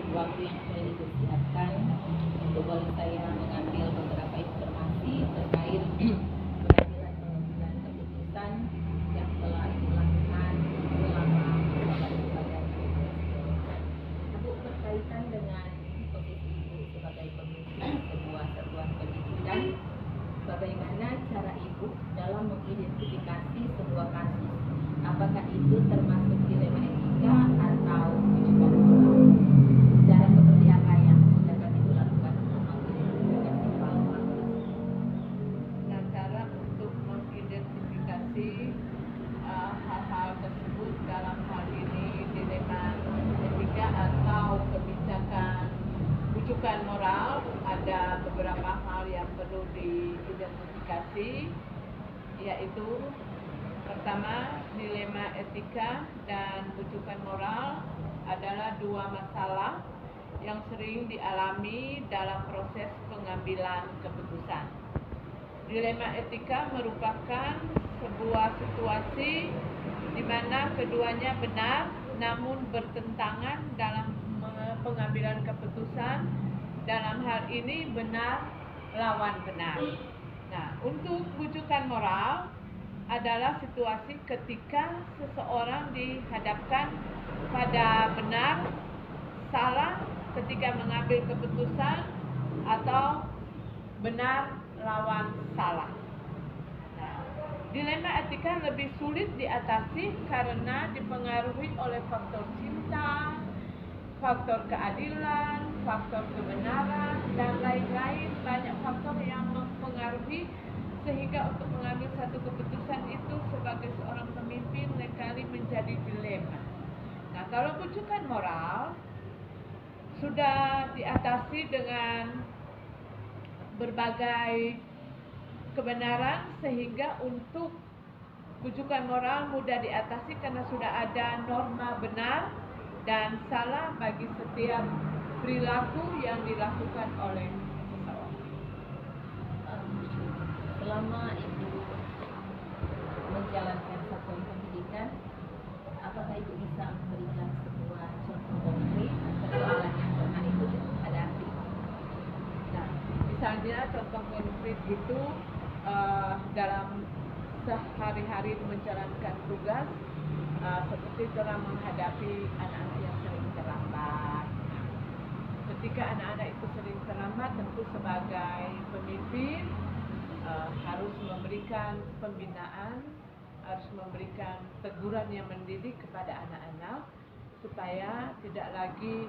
Waktu yang sudah disiapkan untuk boleh saya mengambil beberapa informasi terkait pengambilan keputusan yang telah dilakukan selama sebagai Ibu berkaitan dengan posisi Ibu sebagai pemimpin sebuah satuan pendidikan. Bagaimana cara Ibu dalam mengidentifikasi sebuah kasus? Apakah itu termasuk dilema etika atau ujian moral? Cara seperti apa yang dapat Ibu lakukan untuk mengidentifikasi hal-hal tersebut? Nah, cara untuk mengidentifikasi hal-hal tersebut dalam hal ini dilema etika atau kebijakan rujukan moral, ada beberapa hal yang perlu diidentifikasi, yaitu pertama, dilema etika dan rujukan moral adalah dua masalah yang sering dialami dalam proses pengambilan keputusan. Dilema etika merupakan sebuah situasi di mana keduanya benar namun bertentangan dalam pengambilan keputusan. Dalam hal ini benar lawan benar. Nah, untuk rujukan moral adalah situasi ketika seseorang dihadapkan pada benar, salah ketika mengambil keputusan atau benar lawan salah. Nah, dilema etika lebih sulit diatasi karena dipengaruhi oleh faktor cinta, faktor keadilan, faktor kebenaran, dan lain-lain. Banyak faktor yang mempengaruhi sehingga untuk mengambil satu keputusan itu sebagai seorang pemimpin seringkali menjadi dilema. Nah, kalau rujukan moral sudah diatasi dengan berbagai kebenaran sehingga untuk rujukan moral mudah diatasi karena sudah ada norma benar dan salah bagi setiap perilaku yang dilakukan oleh seseorang. Selama Ibu menjalankan satuan pendidikan, apakah Ibu bisa memberikan sebuah contoh konkret persoalan yang pernah Ibu hadapi? Nah, misalnya contoh konkret itu dalam sehari-hari menjalankan tugas, seperti dalam menghadapi anak-anak yang sering terlambat. Ketika anak-anak itu sering terlambat, tentu sebagai pemimpin harus memberikan pembinaan, harus memberikan teguran yang mendidik kepada anak-anak supaya tidak lagi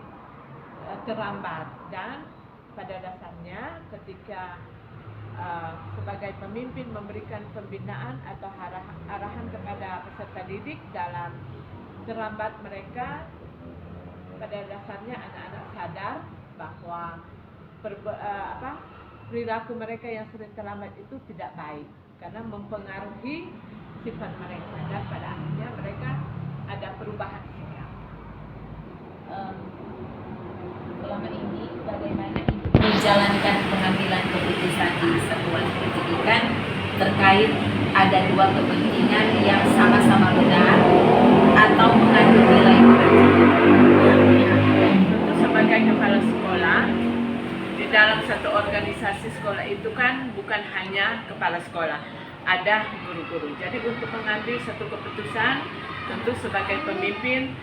terlambat. Dan pada dasarnya ketika sebagai pemimpin memberikan pembinaan atau arahan kepada peserta didik dalam terlambat mereka, pada dasarnya anak-anak sadar bahwa perilaku mereka yang sering terlambat itu tidak baik karena mempengaruhi sifat mereka dan pada akhirnya mereka ada perubahan sikap. Selama ini bagaimana Ibu menjalankan pengambilan keputusan di satuan pendidikan terkait ada dua kepentingan yang sama-sama benar atau mengandung nilai kebajikan? Tentu sebagai kepala sekolah, di dalam satu organisasi sekolah itu kan bukan hanya kepala sekolah, ada guru-guru. Jadi untuk mengambil satu keputusan, tentu sebagai pemimpin,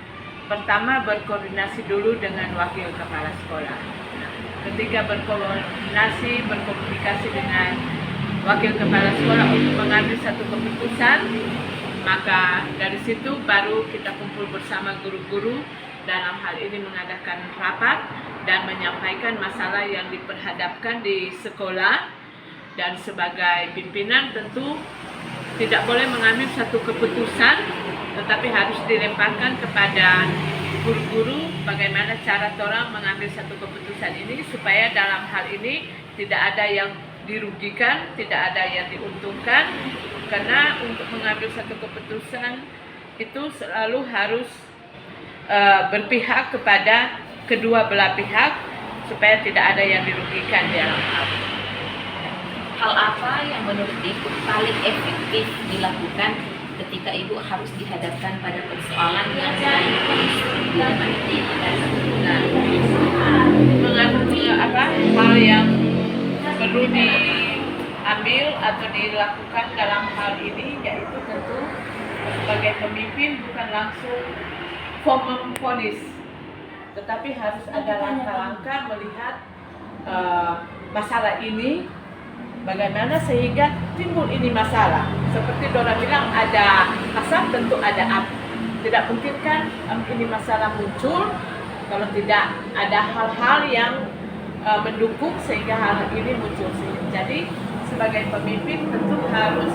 pertama berkoordinasi dulu dengan wakil kepala sekolah. Ketika berkoordinasi, berkomunikasi dengan wakil kepala sekolah untuk mengambil satu keputusan, maka dari situ baru kita kumpul bersama guru-guru dalam hal ini mengadakan rapat dan menyampaikan masalah yang diperhadapkan di sekolah. Dan sebagai pimpinan tentu tidak boleh mengambil satu keputusan, tetapi harus dilemparkan kepada guru-guru bagaimana cara orang mengambil satu keputusan ini supaya dalam hal ini tidak ada yang dirugikan, tidak ada yang diuntungkan, karena untuk mengambil satu keputusan itu selalu harus berpihak kepada kedua belah pihak supaya tidak ada yang dirugikan dalam hal ini. Hal apa yang menurut Ibu paling efektif dilakukan ketika Ibu harus dihadapkan pada persoalan yang dilema ini? Hal yang perlu diambil atau dilakukan dalam hal ini yaitu tentu sebagai pemimpin bukan langsung memvonis, tetapi harus ada langkah-langkah melihat masalah ini bagaimana sehingga timbul ini masalah. Seperti Dora bilang, ada asap tentu ada api. Tidak mungkin kan ini masalah muncul kalau tidak ada hal-hal yang mendukung sehingga hal ini muncul. Jadi sebagai pemimpin tentu harus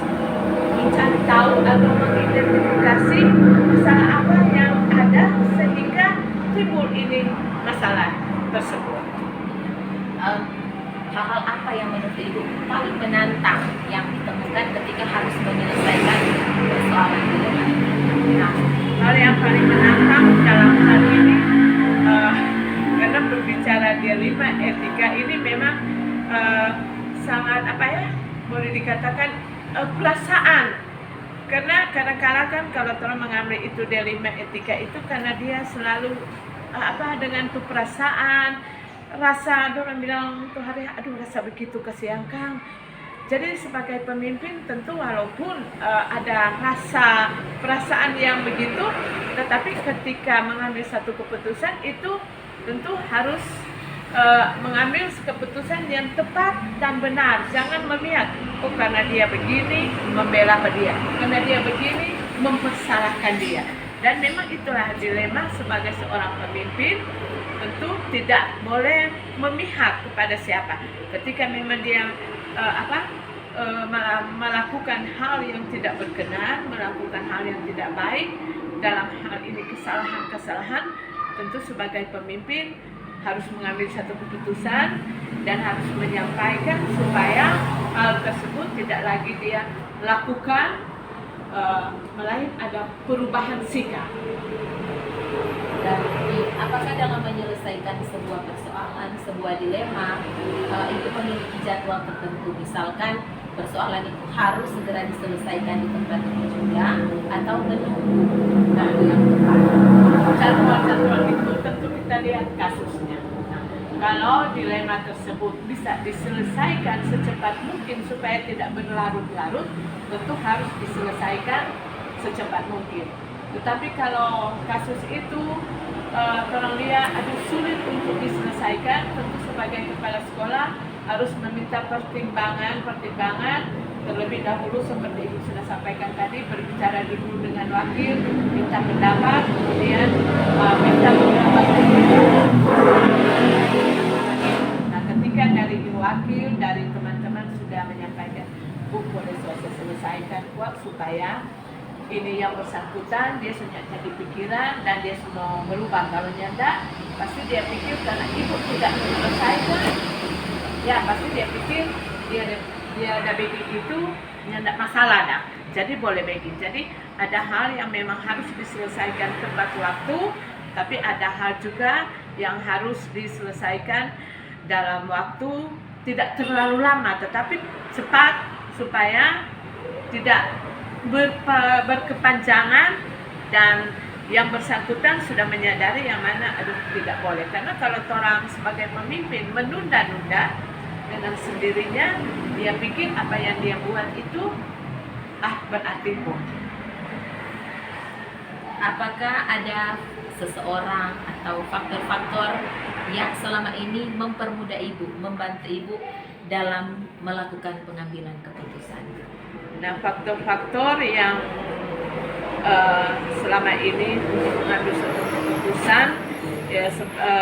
mencari tahu atau mengidentifikasi masalah apa yang ada sehingga timbul ini masalah tersebut. Hal-hal apa yang menurut Ibu paling menantang yang ditemukan ketika harus menyelesaikan persoalan dilema? Nah, hal yang paling menantang dalam hal ini karena berbicara dilema etika ini memang sangat boleh dikatakan perasaan. Karena kadang-kadang kan kalau orang mengambil itu dilema etika itu karena dia selalu dengan tuh perasaan, rasa, orang bilang tuh hari, aduh rasa begitu kasihan Kang. Jadi sebagai pemimpin tentu walaupun ada rasa perasaan yang begitu, tetapi ketika mengambil satu keputusan itu tentu harus mengambil keputusan yang tepat dan benar. Jangan memihak, karena dia begini membela dia, karena dia begini mempersalahkan dia. Dan memang itulah dilema sebagai seorang pemimpin, tentu tidak boleh memihak kepada siapa. Ketika memang dia melakukan hal yang tidak berkenan, melakukan hal yang tidak baik, dalam hal ini kesalahan-kesalahan, tentu sebagai pemimpin harus mengambil satu keputusan dan harus menyampaikan supaya hal tersebut tidak lagi dia lakukan, melainkan ada perubahan sikap. Dan apakah dalam menyelesaikan sebuah persoalan, sebuah dilema, itu memiliki jadwal tertentu? Misalkan persoalan itu harus segera diselesaikan di tempat itu juga, atau menunggu waktu yang tepat? Jadwal itu tentu kita lihat kasusnya. Nah, kalau dilema tersebut bisa diselesaikan secepat mungkin supaya tidak berlarut-larut, tentu harus diselesaikan secepat mungkin. Tetapi kalau kasus itu orang lihat sulit untuk diselesaikan, tentu sebagai kepala sekolah harus meminta pertimbangan terlebih dahulu seperti Ibu sudah sampaikan tadi, berbicara dulu dengan wakil, minta pendapat, kemudian minta pendapat. Nah, ketika dari wakil, dari teman-teman sudah menyampaikan, Bu boleh selesaikan kuat supaya ini yang bersangkutan dia sudah jadi pikiran dan dia mau merubah. Kalau nyanda pasti dia pikir karena Ibu tidak menyelesaikan, ya pasti dia pikir dia ada begini itu nyanda masalah dah. Jadi boleh begini. Jadi ada hal yang memang harus diselesaikan tepat waktu, tapi ada hal juga yang harus diselesaikan dalam waktu tidak terlalu lama, tetapi cepat supaya tidak berkepanjangan dan yang bersangkutan sudah menyadari yang mana tidak boleh. Karena kalau orang sebagai pemimpin menunda-nunda dengan sendirinya, dia pikir apa yang dia buat itu berarti pun. Apakah ada seseorang atau faktor-faktor yang selama ini mempermudah Ibu, membantu Ibu dalam melakukan pengambilan keputusan? Nah, faktor-faktor yang selama ini untuk mengambil suatu keputusan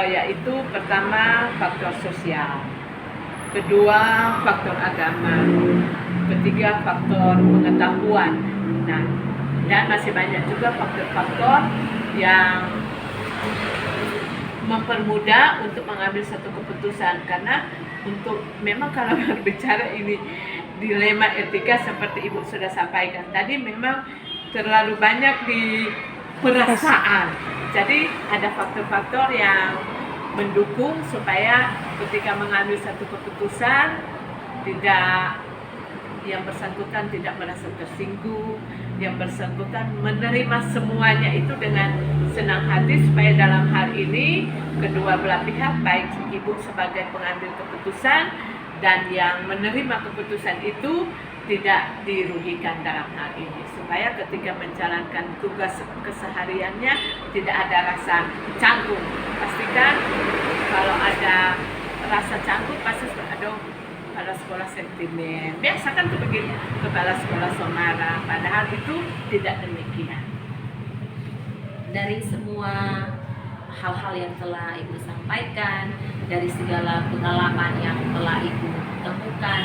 yaitu pertama faktor sosial, kedua faktor agama, ketiga faktor pengetahuan. Nah, dan masih banyak juga faktor-faktor yang mempermudah untuk mengambil satu keputusan, karena untuk memang kalau berbicara ini dilema etika seperti Ibu sudah sampaikan tadi, memang terlalu banyak di perasaan. Jadi ada faktor-faktor yang mendukung supaya ketika mengambil satu keputusan tidak, yang bersangkutan tidak merasa tersinggung, yang bersangkutan menerima semuanya itu dengan senang hati, supaya dalam hal ini kedua belah pihak, baik ibu sebagai pengambil keputusan dan yang menerima keputusan itu, tidak dirugikan dalam hal ini, supaya ketika menjalankan tugas kesehariannya tidak ada rasa canggung. Pastikan kalau ada rasa canggung pasti ada kepala sekolah sentimen. Biasa kan begitu, kepala sekolah somara, padahal itu tidak demikian. Dari semua hal-hal yang telah Ibu sampaikan, dari segala pengalaman yang telah Ibu temukan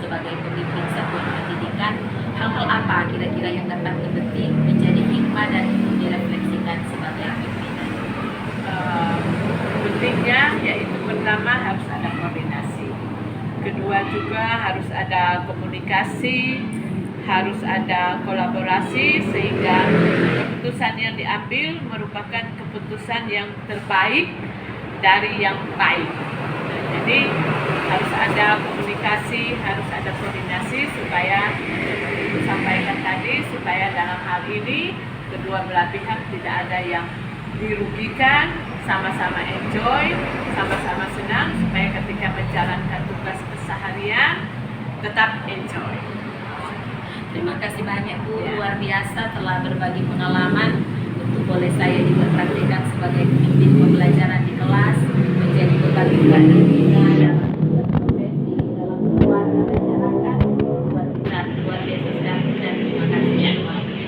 sebagai pemimpin satuan pendidikan, hal-hal apa kira-kira yang dapat dipetik menjadi hikmah dan direfleksikan sebagai pimpinan? Pentingnya yaitu pertama harus ada koordinasi, kedua juga harus ada komunikasi, harus ada kolaborasi, sehingga keputusan yang diambil merupakan keputusan yang terbaik dari yang baik. Jadi harus ada komunikasi, harus ada koordinasi, supaya seperti Ibu sampaikan tadi, supaya dalam hal ini kedua belah pihak tidak ada yang dirugikan, sama-sama enjoy, sama-sama senang, supaya ketika menjalankan tugas keseharian tetap enjoy. Terima kasih banyak Bu, Ya. luar biasa telah berbagi pengalaman untuk boleh saya juga praktikkan sebagai pemimpin pembelajaran di kelas, menjadi berbagi kita dalam tugas profesi, dalam keluarga masyarakat. Luar biasa sekali, dan terima kasih semuanya.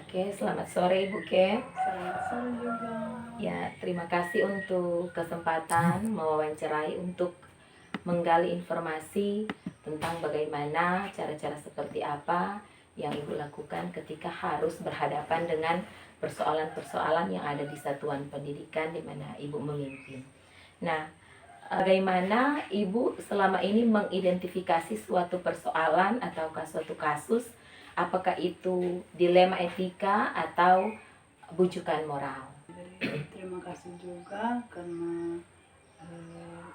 Oke, selamat sore Ibu Ke. Selamat sore juga. Ya, terima kasih untuk kesempatan mewawancarai untuk menggali informasi tentang bagaimana cara-cara seperti apa yang Ibu lakukan ketika harus berhadapan dengan persoalan-persoalan yang ada di satuan pendidikan di mana Ibu memimpin. Nah, bagaimana Ibu selama ini mengidentifikasi suatu persoalan atau suatu kasus, apakah itu dilema etika atau bujukan moral? Jadi terima kasih juga karena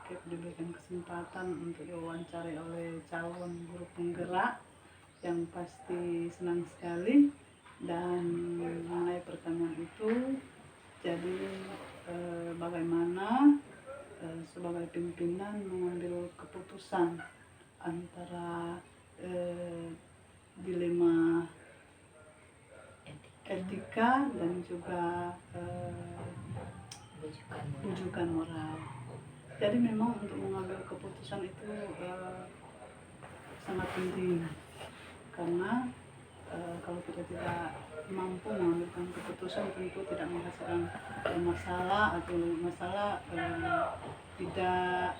Kep diberikan kesempatan untuk diwawancarai oleh calon guru penggerak yang pasti senang sekali. Dan mengenai pertanyaan itu, jadi bagaimana sebagai pimpinan mengambil keputusan antara dilema etika dan juga bujukan moral. Jadi memang untuk mengambil keputusan itu sangat penting, karena kalau kita tidak mampu mengambil keputusan tentu tidak menghasilkan masalah, atau masalah tidak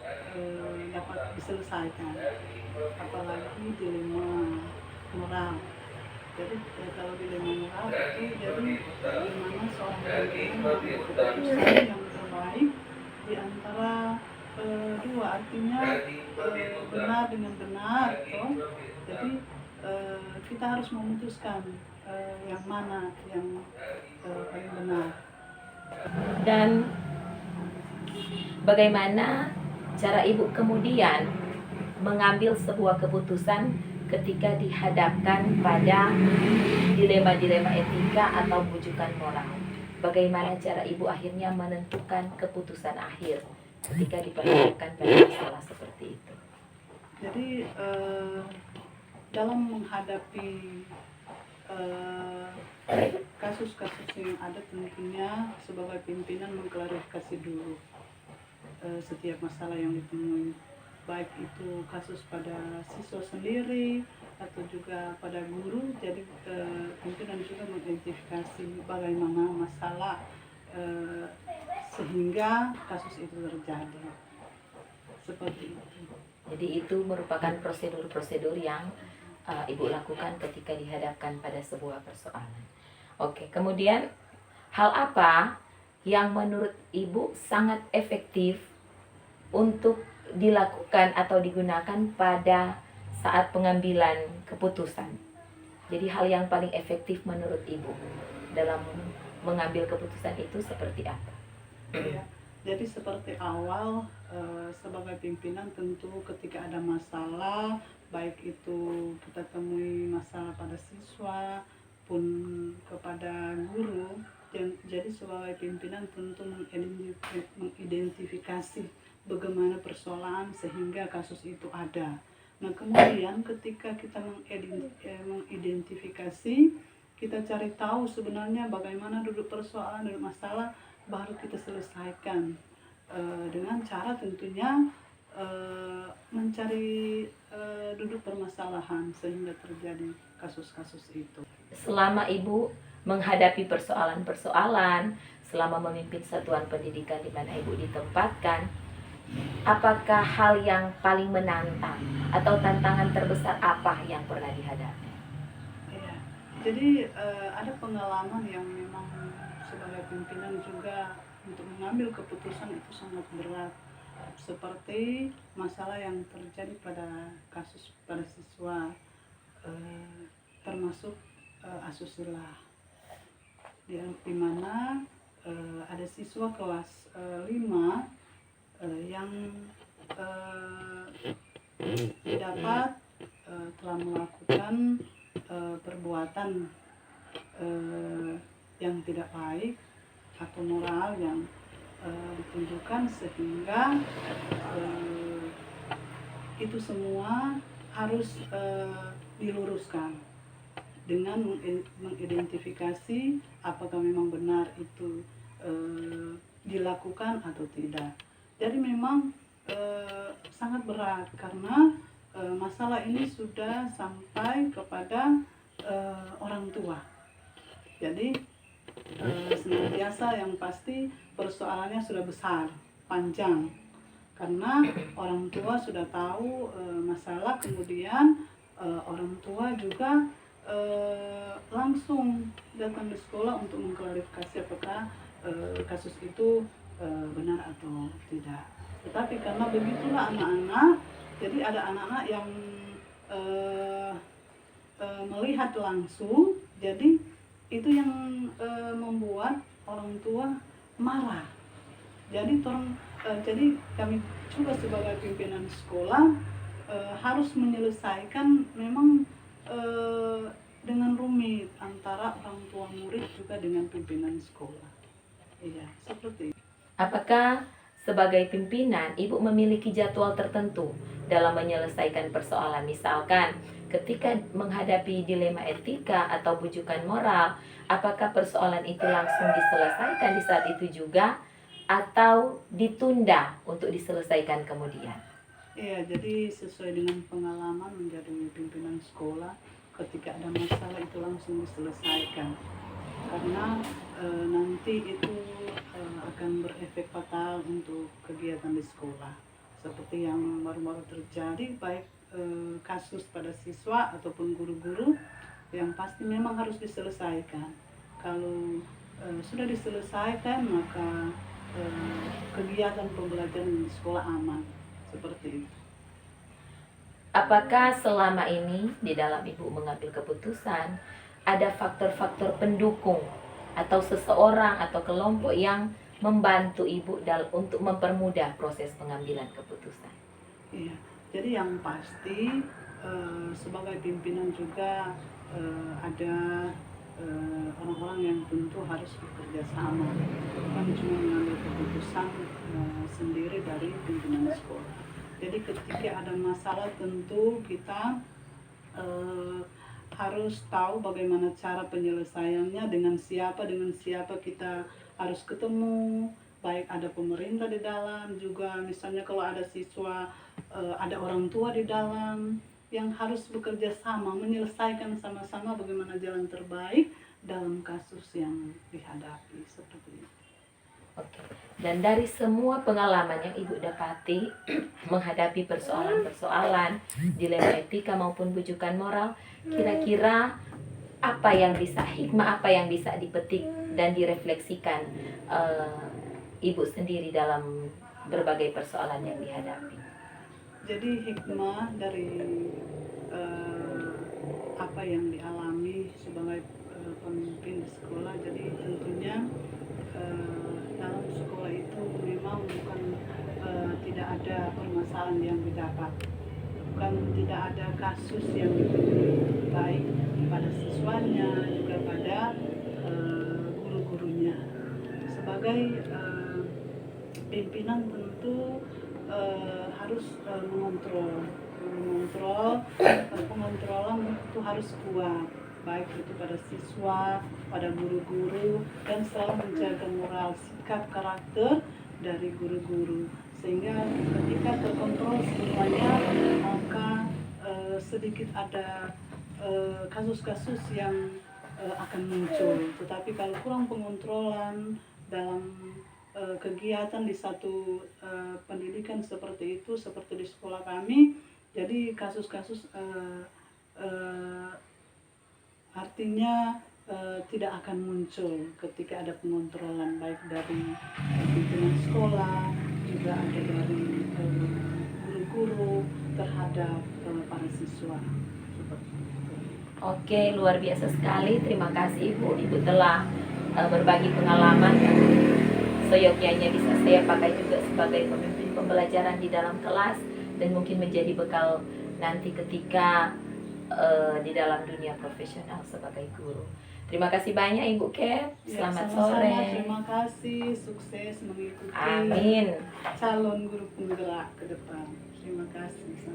dapat diselesaikan, apalagi dilema moral. Jadi kalau dilema moral itu jadi bagaimana seorang pemimpin mengambil keputusan yang terbaik di antara dua, artinya benar dengan benar, toh. Jadi kita harus memutuskan yang mana yang paling benar. Dan bagaimana cara Ibu kemudian mengambil sebuah keputusan ketika dihadapkan pada dilema-dilema etika atau bujukan moral? Bagaimana cara Ibu akhirnya menentukan keputusan akhir ketika diperhadapkan pada masalah seperti itu? Jadi dalam menghadapi kasus-kasus yang ada, tentunya sebagai pimpinan mengklarifikasi dulu setiap masalah yang ditemui, baik itu kasus pada siswa sendiri atau juga pada guru. Jadi pimpinan juga mengidentifikasi bagaimana masalah sehingga kasus itu terjadi, seperti itu. Jadi itu merupakan prosedur-prosedur yang Ibu lakukan ketika dihadapkan pada sebuah persoalan. Oke, kemudian hal apa yang menurut Ibu sangat efektif untuk dilakukan atau digunakan pada saat pengambilan keputusan? Jadi hal yang paling efektif menurut Ibu dalam mengambil keputusan itu seperti apa? Ya, jadi seperti awal sebagai pimpinan tentu ketika ada masalah, baik itu kita temui masalah pada siswa pun kepada guru, jadi sebagai pimpinan tentu mengidentifikasi bagaimana persoalan sehingga kasus itu ada. Nah kemudian ketika kita mengidentifikasi, kita cari tahu sebenarnya bagaimana duduk persoalan dan masalah, baru kita selesaikan dengan cara tentunya mencari duduk permasalahan sehingga terjadi kasus-kasus itu. Selama Ibu menghadapi persoalan-persoalan, selama memimpin satuan pendidikan di mana Ibu ditempatkan, apakah hal yang paling menantang atau tantangan terbesar apa yang pernah dihadapi? Ya, jadi ada pengalaman yang memang sebagai pimpinan juga untuk mengambil keputusan itu sangat berat, seperti masalah yang terjadi pada kasus pada siswa, termasuk asusila, di mana ada siswa kelas 5 yang dapat telah melakukan perbuatan yang tidak baik atau moral yang ditunjukkan, sehingga itu semua harus diluruskan dengan mengidentifikasi apakah memang benar itu dilakukan atau tidak. Jadi memang sangat berat karena masalah ini sudah sampai kepada orang tua. Jadi senantiasa yang pasti persoalannya sudah besar, panjang, karena orang tua sudah tahu masalah, kemudian orang tua juga langsung datang di sekolah untuk mengklarifikasi apakah kasus itu benar atau tidak. Tetapi karena begitulah anak-anak, jadi ada anak-anak yang melihat langsung, jadi itu yang membuat orang tua marah. Jadi kami juga sebagai pimpinan sekolah harus menyelesaikan memang dengan rumit antara orang tua murid juga dengan pimpinan sekolah. Iya, seperti itu. Apakah sebagai pimpinan Ibu memiliki jadwal tertentu dalam menyelesaikan persoalan? Misalkan ketika menghadapi dilema etika atau bujukan moral, apakah persoalan itu langsung diselesaikan di saat itu juga atau ditunda untuk diselesaikan kemudian? Iya, jadi sesuai dengan pengalaman menjadi pimpinan sekolah, ketika ada masalah itu langsung diselesaikan, karena nanti itu akan berefek fatal untuk kegiatan di sekolah, seperti yang baru-baru terjadi, baik kasus pada siswa ataupun guru-guru, yang pasti memang harus diselesaikan. Kalau sudah diselesaikan, maka kegiatan pembelajaran di sekolah aman, seperti itu. Apakah selama ini di dalam Ibu mengambil keputusan ada faktor-faktor pendukung atau seseorang atau kelompok yang membantu Ibu untuk mempermudah proses pengambilan keputusan? Iya, jadi yang pasti sebagai pimpinan juga ada orang-orang yang tentu harus bekerja sama, bukan cuma mengambil keputusan sendiri dari pimpinan sekolah. Jadi ketika ada masalah tentu kita harus tahu bagaimana cara penyelesaiannya, dengan siapa kita harus ketemu, baik ada pemerintah di dalam juga, misalnya kalau ada siswa, ada orang tua di dalam, yang harus bekerja sama menyelesaikan sama-sama bagaimana jalan terbaik dalam kasus yang dihadapi, seperti itu. Oke. Dan dari semua pengalaman yang Ibu dapati menghadapi persoalan-persoalan, dilema etika maupun bujukan moral, kira-kira hikmah apa yang bisa dipetik dan direfleksikan Ibu sendiri dalam berbagai persoalan yang dihadapi? Jadi hikmah dari apa yang dialami sebagai pemimpin di sekolah, jadi tentunya dalam sekolah itu memang bukan tidak ada permasalahan yang didapat, bukan tidak ada kasus yang ditemui, baik pada siswanya juga pada guru-gurunya. Sebagai pimpinan tentu harus mengontrol, pengontrolan itu harus kuat, baik itu pada siswa, pada guru-guru, dan selalu menjaga moral, sikap, karakter dari guru-guru, sehingga ketika terkontrol semuanya, maka sedikit ada kasus-kasus yang akan muncul. Tetapi kalau kurang pengontrolan dalam kegiatan di satu pendidikan seperti itu, seperti di sekolah kami, jadi kasus-kasus artinya tidak akan muncul ketika ada pengontrolan, baik dari pimpinan sekolah, juga ada dari guru-guru terhadap para siswa. Seperti itu. Oke, luar biasa sekali. Terima kasih Ibu. Ibu telah berbagi pengalaman yang seyogyanya bisa saya pakai juga sebagai pemimpin pembelajaran di dalam kelas dan mungkin menjadi bekal nanti ketika di dalam dunia profesional sebagai guru. Terima kasih banyak Ibu Cap. Selamat Sama-sama, sore. terima kasih, sukses mengikuti Amin. calon guru penggerak ke depan. Terima kasih.